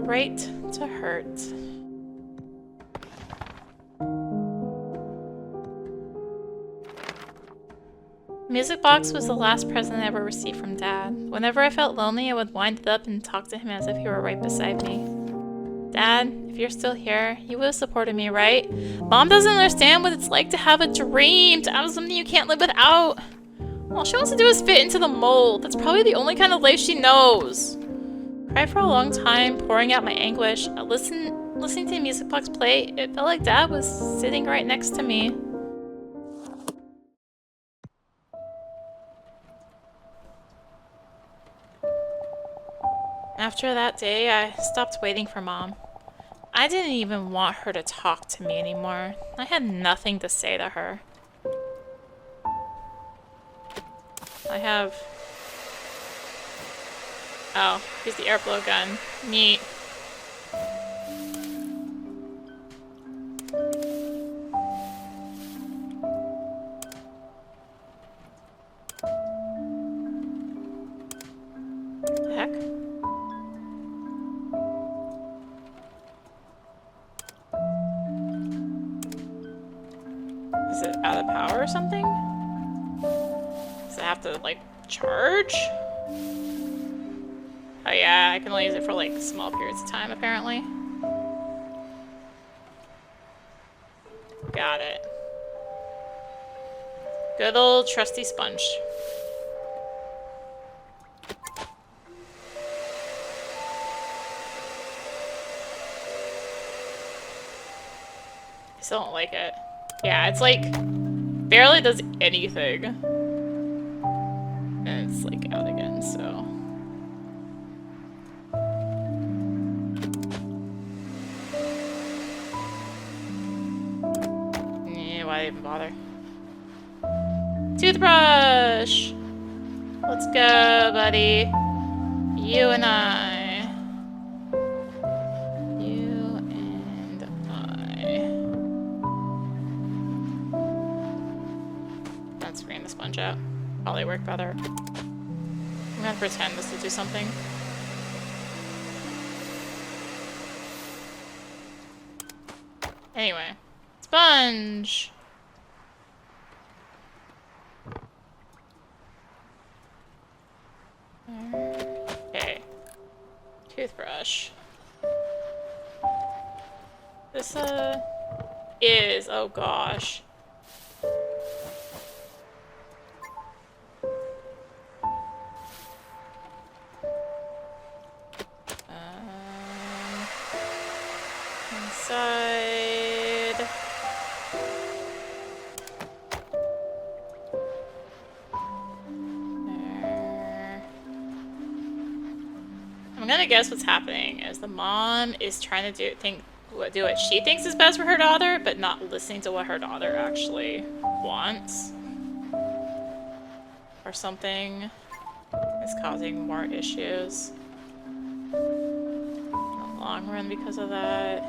right to hurt. Music box was the last present I ever received from Dad. Whenever I felt lonely, I would wind it up and talk to him as if he were right beside me. Dad, if you're still here, you would have supported me, right? Mom doesn't understand what it's like to have a dream, to have something you can't live without. All she wants to do is fit into the mold. That's probably the only kind of life she knows. Cried for a long time, pouring out my anguish. Listening to the music box play, it felt like Dad was sitting right next to me. After that day, I stopped waiting for Mom. I didn't even want her to talk to me anymore. I had nothing to say to her. I have... Oh, here's the airflow gun. Neat. The heck? Is it out of power or something? Does it have to, like, charge? Oh yeah, I can only use it for, like, small periods of time, apparently. Got it. Good old trusty sponge. I still don't like it. Yeah, it's like barely does anything. And it's like out again, so. Yeah, why even bother? Toothbrush! Let's go, buddy. You and I. Out. Probably work better. I'm gonna pretend this will do something. Anyway. Sponge! Okay. Toothbrush. This, is... Oh gosh. Inside. There. I'm gonna guess what's happening is the mom is trying to do what she thinks is best for her daughter, but not listening to what her daughter actually wants. Or something is causing more issues in the long run because of that.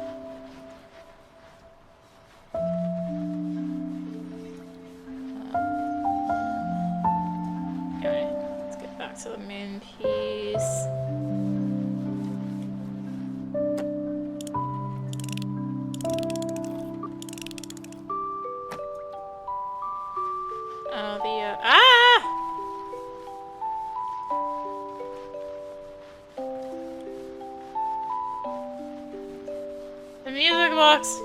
Anyway, let's get back to the main piece. The music box.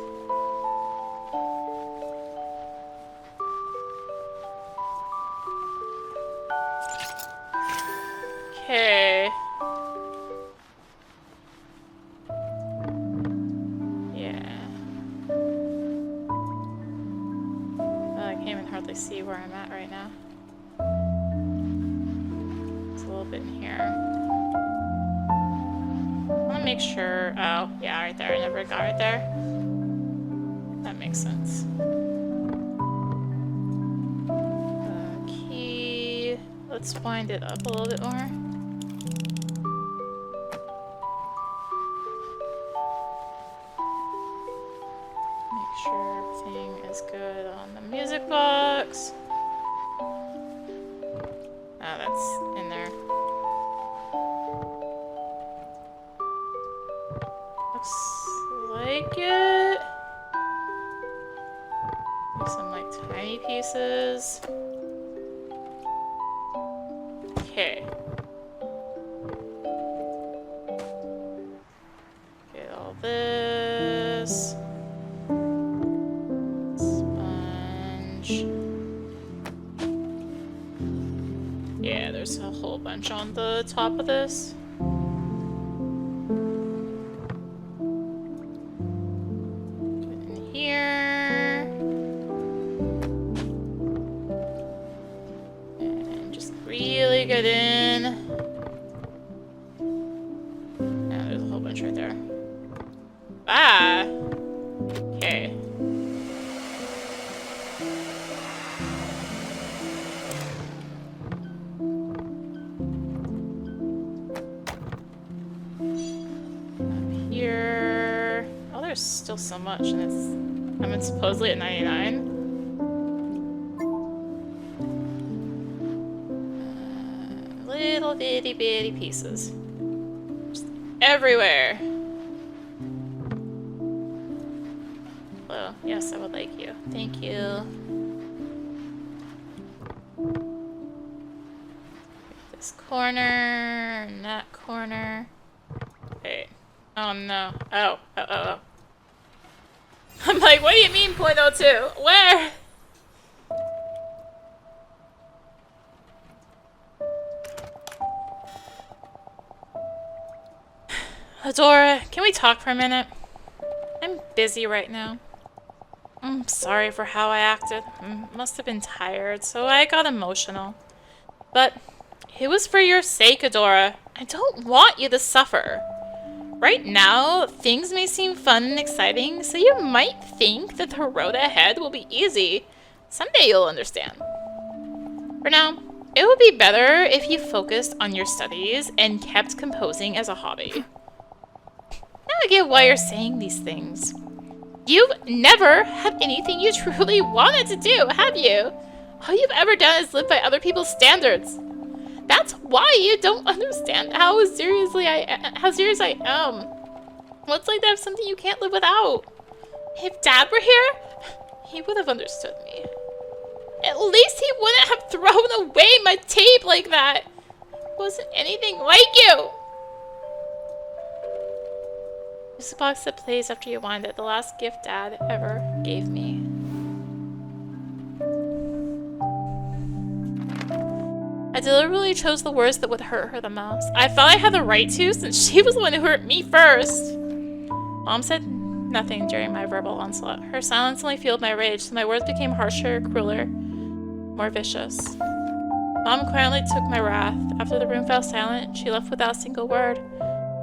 Okay. Yeah. Well, I can't even hardly see where I'm at right now. It's a little bit in here. I want to make sure. Oh, yeah, right there. I never got right there. That makes sense. Key. Let's wind it up a little bit more. Make sure everything is good on the music box. Oh, that's in there. pieces. Okay. Get all this. Sponge. Yeah, there's a whole bunch on the top of this. In here. And just really get in. Yeah, there's a whole bunch right there. Ah! Okay. Here. Oh, there's still so much, and I'm supposedly at 99. Little bitty pieces. Just everywhere. Hello. Yes, I would like you. Thank you. This corner, and that corner. Wait. Oh no. Oh. I'm like, what do you mean .02? Where? Adora, can we talk for a minute? I'm busy right now. I'm sorry for how I acted. Must have been tired, so I got emotional. But it was for your sake, Adora. I don't want you to suffer. Right now, things may seem fun and exciting, so you might think that the road ahead will be easy. Someday you'll understand. For now, it would be better if you focused on your studies and kept composing as a hobby. Now I get why you're saying these things. You've never had anything you truly wanted to do, have you? All you've ever done is live by other people's standards. That's why you don't understand how serious I am. What's like to have something you can't live without? If Dad were here, he would have understood me. At least he wouldn't have thrown away my tape like that. It wasn't anything like you. Music box that plays after you wind it. The last gift Dad ever gave me. I deliberately chose the words that would hurt her the most. I felt I had the right to, since she was the one who hurt me first. Mom said nothing during my verbal onslaught. Her silence only fueled my rage, so my words became harsher, crueler, more vicious. Mom quietly took my wrath. After the room fell silent, she left without a single word.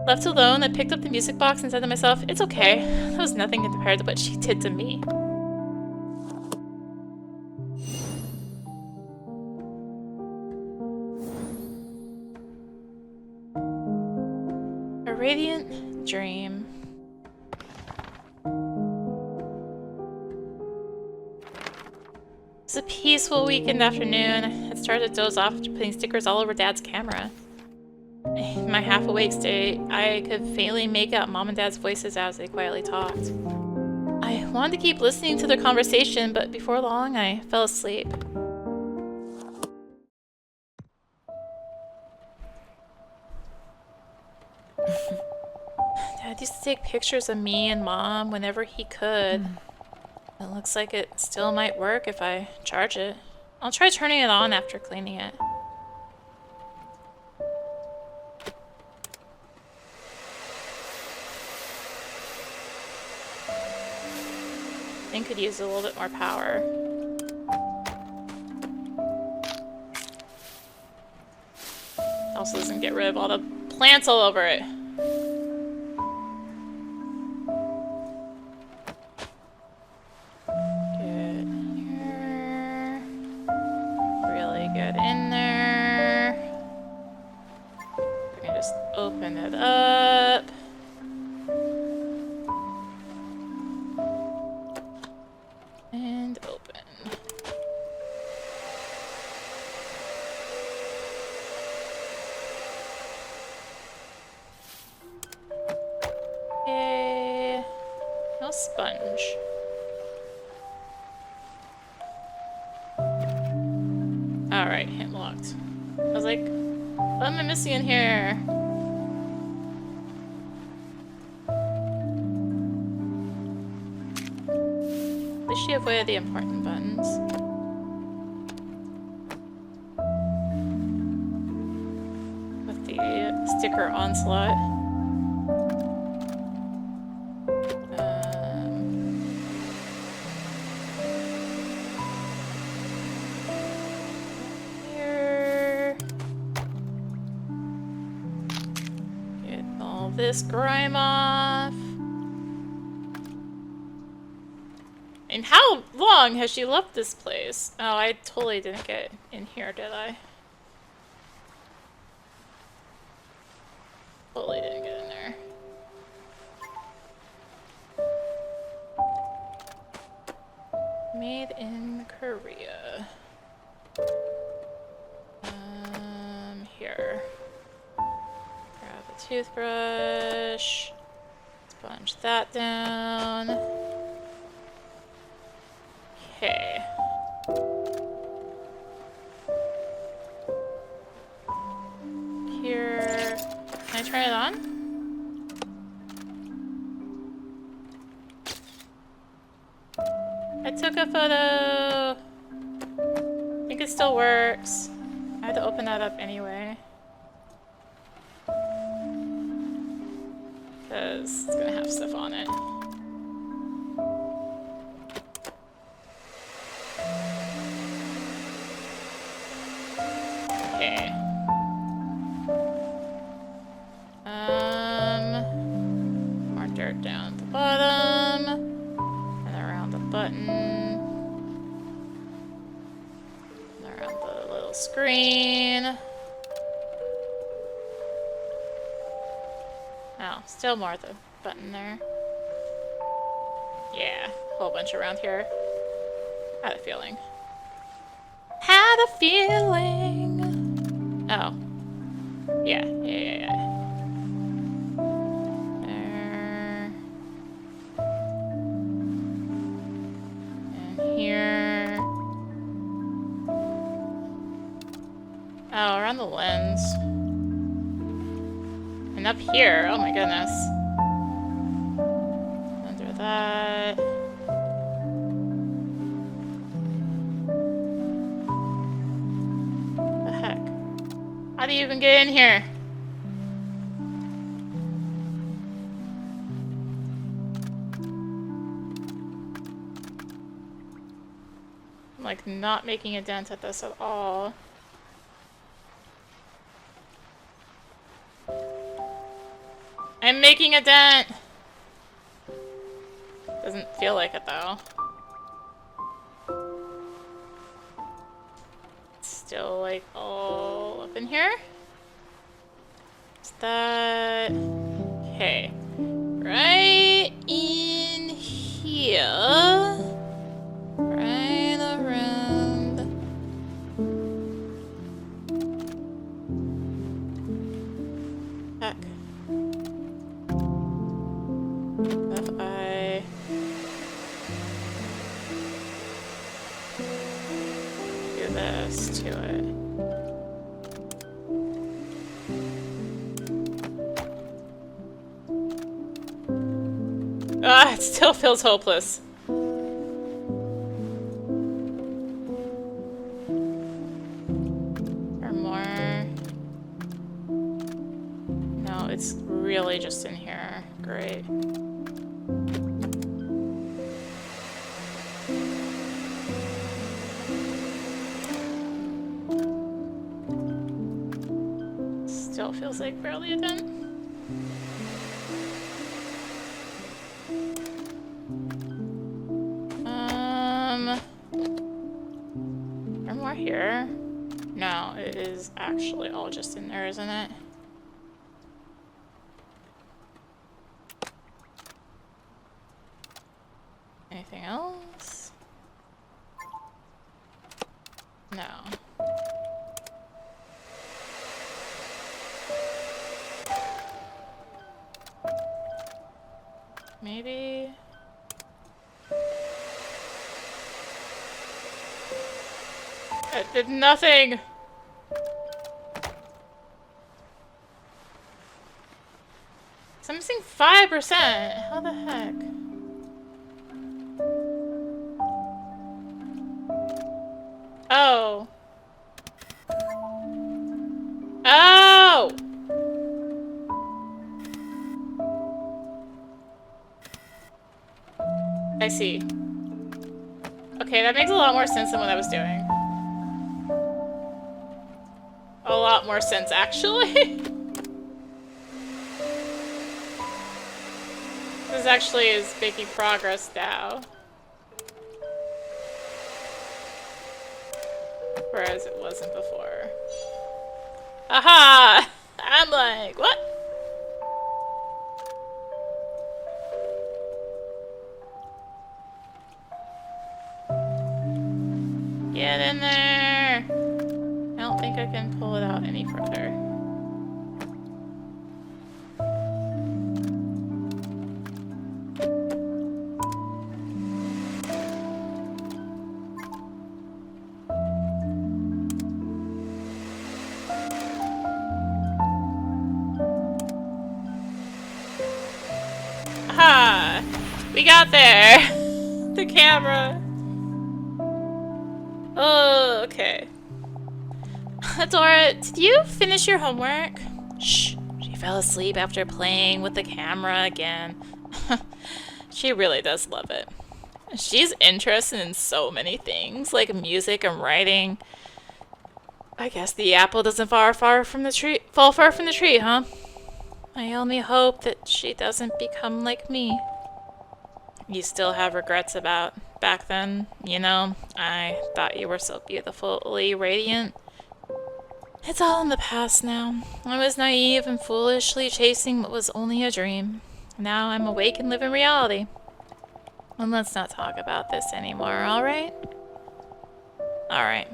Left alone, I picked up the music box and said to myself, it's okay. That was nothing compared to what she did to me. A radiant dream. It was a peaceful weekend afternoon. I started to doze off after putting stickers all over Dad's camera. In my half-awake state, I could faintly make out Mom and Dad's voices as they quietly talked. I wanted to keep listening to their conversation, but before long, I fell asleep. Dad used to take pictures of me and Mom whenever he could. It looks like it still might work if I charge it. I'll try turning it on after cleaning it. I think could use a little bit more power. Also doesn't get rid of all the plants all over it. Good here. Really good in there. We're gonna just open it up. And open. Okay. No sponge. Alright, hint locked. I was like, what am I missing in here? At least she avoided the important buttons. With the sticker onslaught. Here. Get all this grime off. And how long has she left this place? Oh, I totally didn't get in here, did I? Totally didn't get in there. Made in Korea. Here. Grab a toothbrush. Sponge that down. Okay. Here. Can I turn it on? I took a photo. I think it still works. I had to open that up anyway. Because it's gonna have stuff on it. Okay. More dirt down at the bottom. And around the button. And around the little screen. Oh, still more at the button there. Yeah, a whole bunch around here. Had a feeling. Had a feeling. Oh. Yeah. There. And here. Oh, around the lens. And up here, oh my goodness. Under that. The heck? How do you even get in here? I'm like not making a dent at this at all. I'm making a dent! Doesn't feel like it though. It's still like all up in here. Is that... Okay. Right in here. Right around. Heck. If I do this to it. Ah, it still feels hopeless. Or more. No, it's really just in here. Great. Still feels like barely a dent. Or more here. No, it is actually all just in there, isn't it? Anything else? No. Maybe... That did nothing! So I'm missing 5%! How the heck? Oh. Oh! I see. Okay, that makes a lot more sense than what I was doing. A lot more sense, actually. This actually is making progress now. Whereas it wasn't before. Aha! I'm like, what? Get in there! I don't think I can pull it out any further. Aha! We got there! The camera! Oh, okay. Dora, did you finish your homework? Shh. She fell asleep after playing with the camera again. She really does love it. She's interested in so many things, like music and writing. I guess the apple doesn't fall far from the tree, huh? I only hope that she doesn't become like me. You still have regrets about back then, you know? I thought you were so beautifully radiant. It's all in the past now. I was naive and foolishly chasing what was only a dream. Now I'm awake and live in reality. And let's not talk about this anymore, alright? Alright.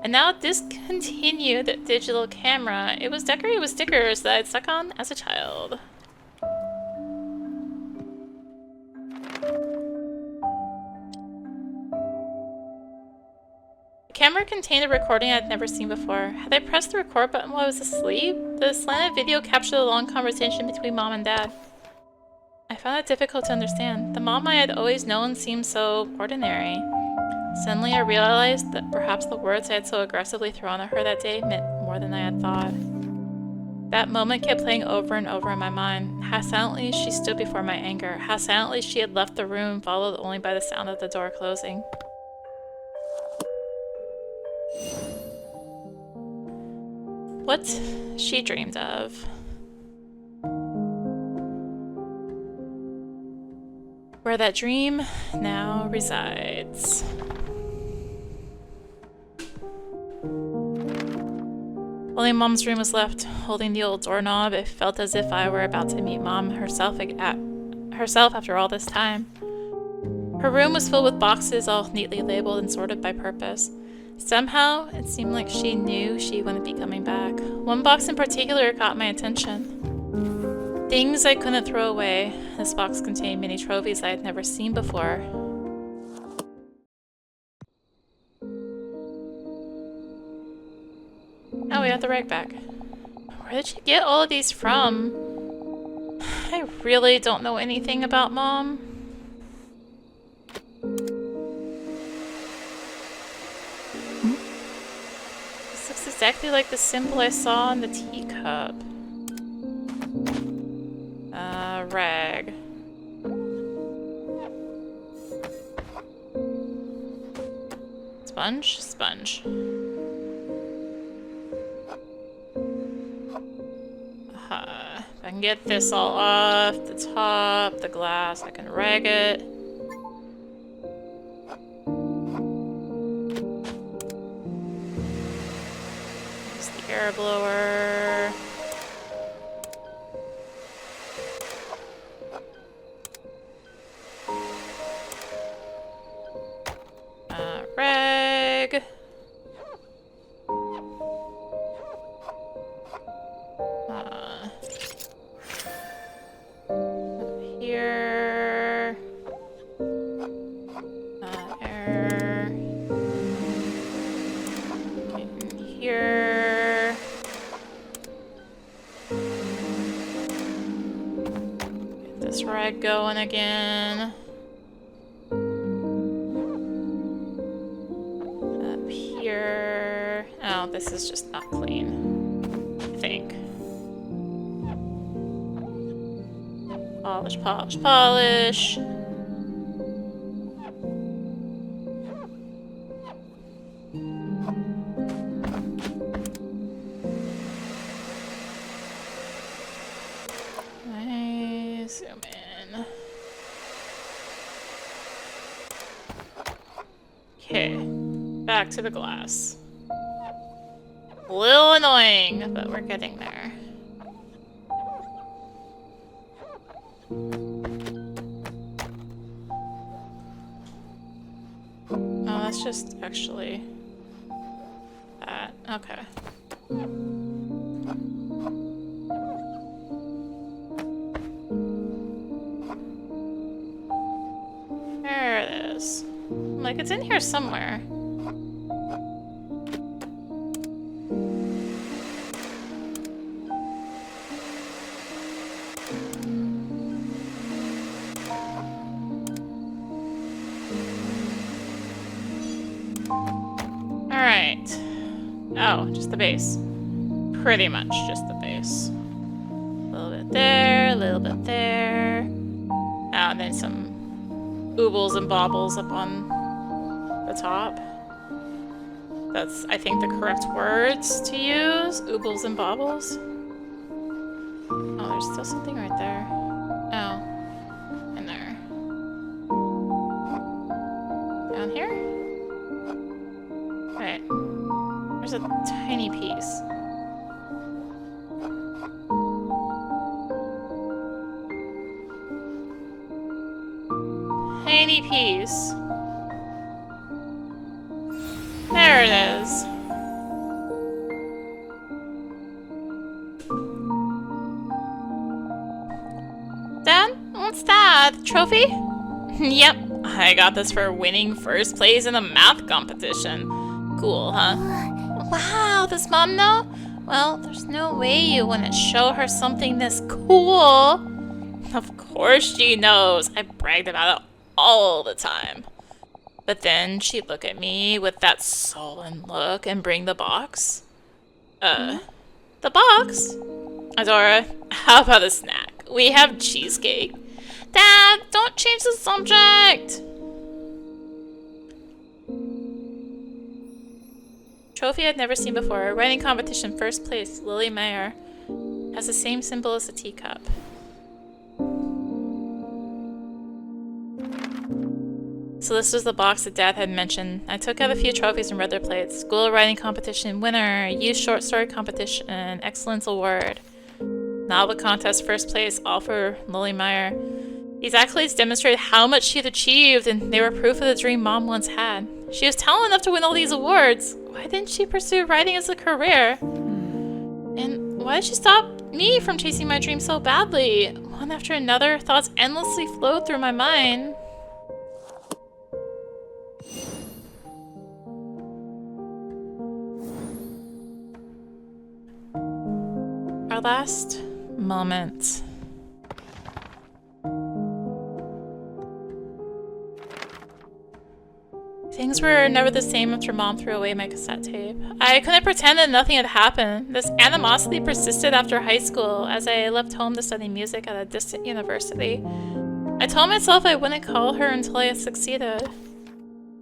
And now discontinue the digital camera. It was decorated with stickers that I'd stuck on as a child. The camera contained a recording I'd never seen before. Had I pressed the record button while I was asleep? The slanted video captured a long conversation between Mom and Dad. I found it difficult to understand. The Mom I had always known seemed so ordinary. Suddenly I realized that perhaps the words I had so aggressively thrown at her that day meant more than I had thought. That moment kept playing over and over in my mind. How silently she stood before my anger. How silently she had left the room, followed only by the sound of the door closing. What she dreamed of. Where that dream now resides. Only Mom's room was left. Holding the old doorknob, it felt as if I were about to meet Mom herself after all this time. Her room was filled with boxes, all neatly labeled and sorted by purpose. Somehow, it seemed like she knew she wouldn't be coming back. One box in particular caught my attention. Things I couldn't throw away. This box contained many trophies I had never seen before. Oh, we got the rag back. Where did she get all of these from? I really don't know anything about Mom. This looks exactly like the symbol I saw in the teacup. Rag. Sponge? Sponge. If I can get this all off the top, the glass, I can rag it. Use the air blower. Rag. Up here. Air. try going again. Up here. Oh, this is just not clean. I think. Polish, polish, polish. Nice. Zoom in. Okay. Back to the glass. A little annoying, but we're getting there. Oh, that's just actually that. Okay. There it is. Like, it's in here somewhere. Alright. Oh, just the base. Pretty much just the base. A little bit there, a little bit there. Oh, and then some oobles and baubles up on the top. That's, I think, the correct words to use. Oobles and baubles. Oh, there's still something right there. Oh. In there. Down here? Right. There's a tiny piece. Tiny piece. There it is. Dad? What's that? Trophy? Yep. I got this for winning first place in a math competition. Cool, huh? Wow, does Mom know? Well, there's no way you wouldn't show her something this cool. Of course she knows. I bragged about it all the time. But then she'd look at me with that sullen look and bring the box. The box? Adora, how about a snack? We have cheesecake. Dad, don't change the subject! Trophy I'd never seen before. A writing competition, first place, Lily Mayer. Has the same symbol as the teacup. So this was the box that Dad had mentioned. I took out a few trophies and read their plates. School writing competition winner, youth short story competition, excellence award. Novel contest first place, all for Lily Meyer. These accolades demonstrated how much she had achieved, and they were proof of the dream Mom once had. She was talented enough to win all these awards. Why didn't she pursue writing as a career? And why did she stop me from chasing my dream so badly? One after another, thoughts endlessly flowed through my mind. Our last moment. Things were never the same after Mom threw away my cassette tape. I couldn't pretend that nothing had happened. This animosity persisted after high school as I left home to study music at a distant university. I told myself I wouldn't call her until I had succeeded.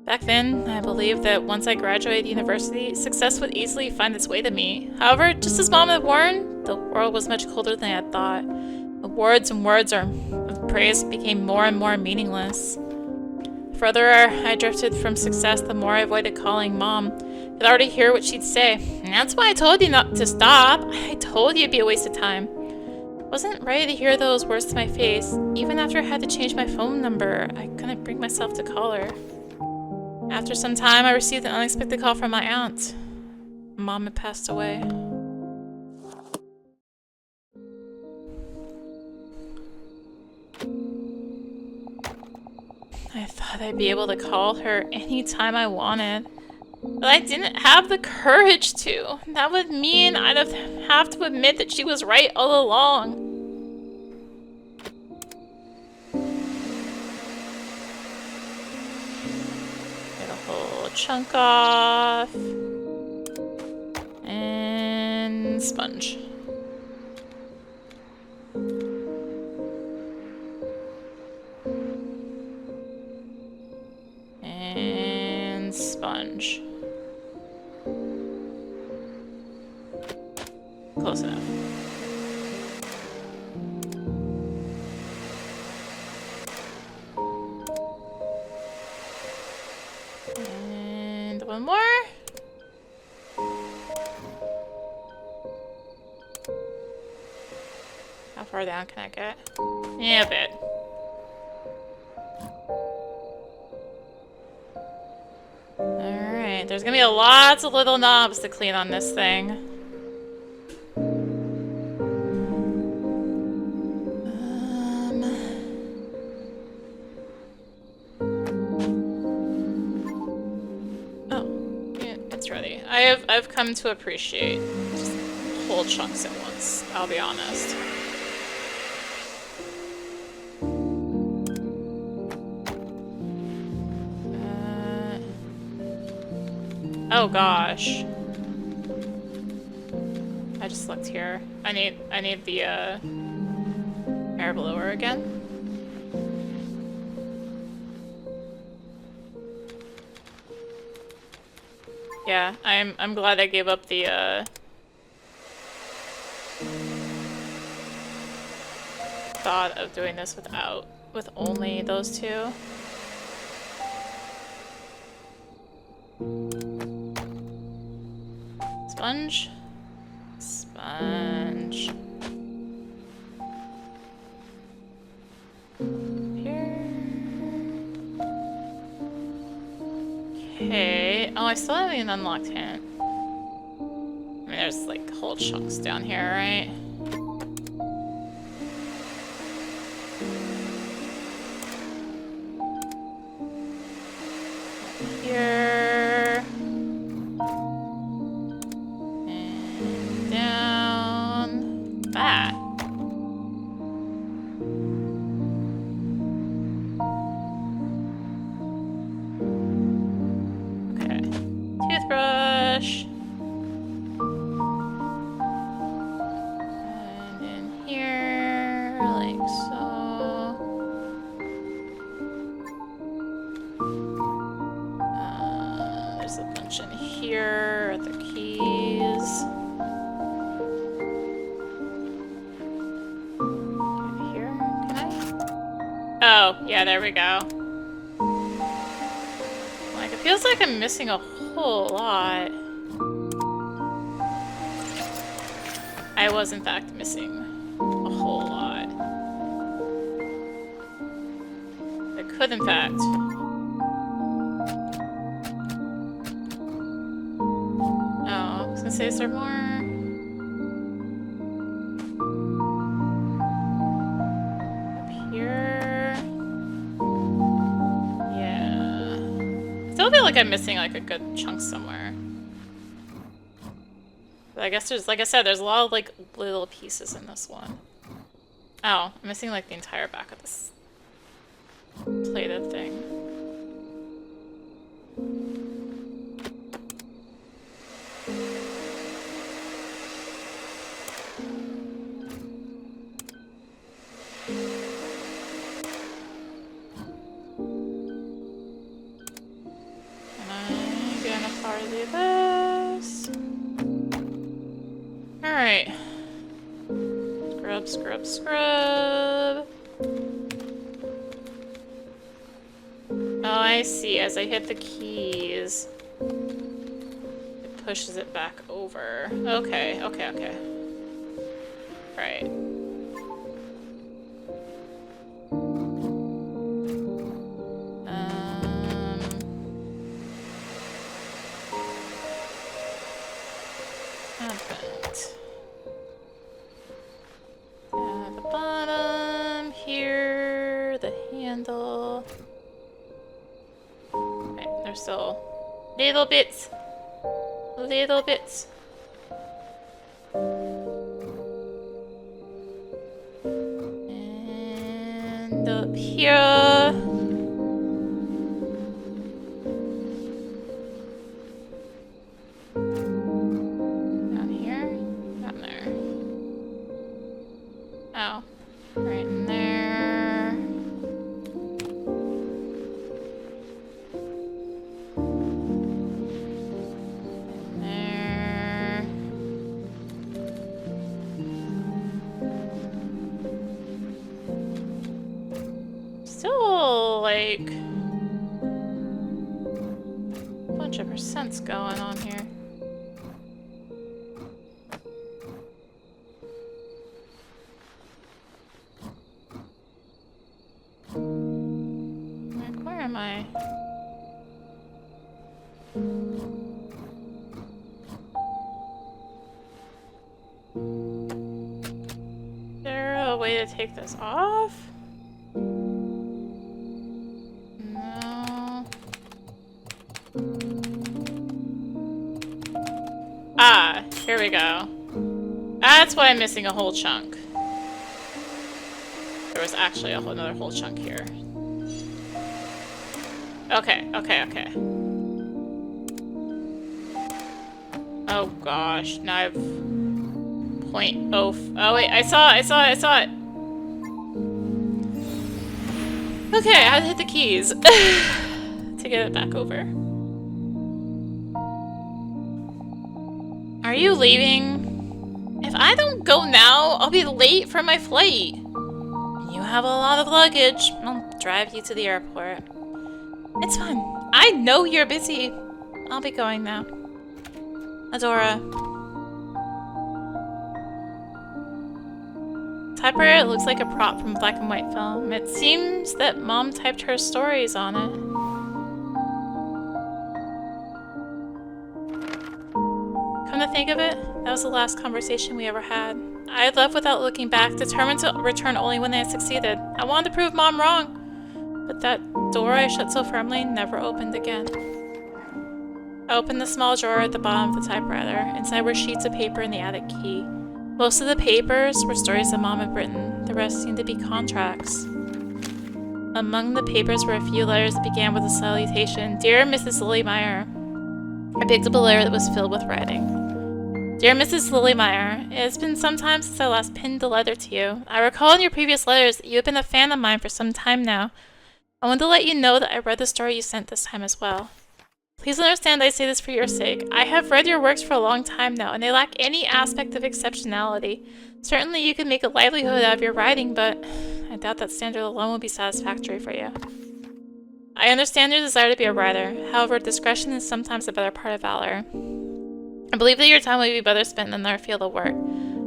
Back then, I believed that once I graduated university, success would easily find its way to me. However, just as Mom had warned, the world was much colder than I had thought. The words of praise became more and more meaningless. The further I drifted from success, the more I avoided calling Mom. I could already hear what she'd say. And that's why I told you not to stop. I told you it'd be a waste of time. I wasn't ready to hear those words to my face. Even after I had to change my phone number, I couldn't bring myself to call her. After some time, I received an unexpected call from my aunt. Mom had passed away. I thought I'd be able to call her anytime I wanted, but I didn't have the courage to. That would mean I'd have to admit that she was right all along. chunk off. And sponge. And sponge. Close enough. And one more. How far down can I get? Yeah, a bit. Alright, there's gonna be lots of little knobs to clean on this thing. I've come to appreciate just whole chunks at once, I'll be honest. Oh gosh. I just looked here. I need the air blower again. Yeah, I'm glad I gave up the thought of doing this with only those two. Sponge. Sponge. Here. Okay. Oh, I still haven't even unlocked hint. I mean, there's like whole chunks down here, right? Here. And down. That. Okay. Toothbrush. And in here, like so. There's a bunch in here, the keys. Get here, can I? Oh, yeah, there we go. Like, it feels like I'm missing a whole lot. I was, in fact, missing a whole lot. I could, in fact. Oh, I was gonna say, is there more? Up here? Yeah. Still feel like I'm missing, like, a good chunk somewhere. But I guess there's, like I said, there's a lot of, like, little pieces in this one. Oh, I'm missing, like, the entire back of this plated thing. I'm gonna party this. Alright. Scrub, scrub, scrub. Oh, I see. As I hit the keys, it pushes it back over. Okay, okay, okay. Right. Advent. At the bottom here, the handle. Okay, there's still little bits. Little bits. And up here. sense going on here. Like, where am I? Is there a way to take this off? No. Ah, here we go. That's why I'm missing a whole chunk. There was actually another whole chunk here. Okay, okay, okay. Oh gosh, now I've... .0... Oh wait, I saw it! Okay, I had to hit the keys to get it back over. Are you leaving? If I don't go now, I'll be late for my flight. You have a lot of luggage. I'll drive you to the airport. It's fine. I know you're busy. I'll be going now. Adora. Typewriter looks like a prop from black and white film. It seems that Mom typed her stories on it. Come to think of it, that was the last conversation we ever had. I had left without looking back, determined to return only when I had succeeded. I wanted to prove Mom wrong. But that door I shut so firmly never opened again. I opened the small drawer at the bottom of the typewriter. Inside were sheets of paper and the attic key. Most of the papers were stories that Mom had written. The rest seemed to be contracts. Among the papers were a few letters that began with a salutation. Dear Mrs. Lillymeyer. I picked up a letter that was filled with writing. Dear Mrs. Lillymeyer, it has been some time since I last pinned a letter to you. I recall in your previous letters that you have been a fan of mine for some time now. I want to let you know that I read the story you sent this time as well. Please understand I say this for your sake. I have read your works for a long time now, and they lack any aspect of exceptionality. Certainly you can make a livelihood out of your writing, but I doubt that standard alone will be satisfactory for you. I understand your desire to be a writer. However, discretion is sometimes a better part of valor. I believe that your time will be better spent in another field of work.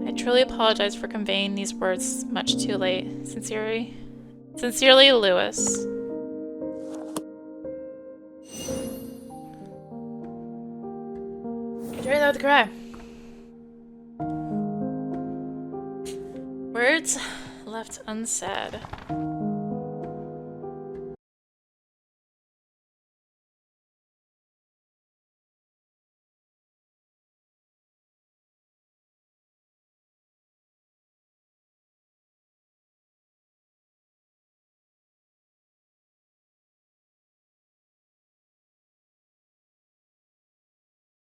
I truly apologize for conveying these words much too late. Sincerely, Lewis. You're trying not to cry. Words left unsaid.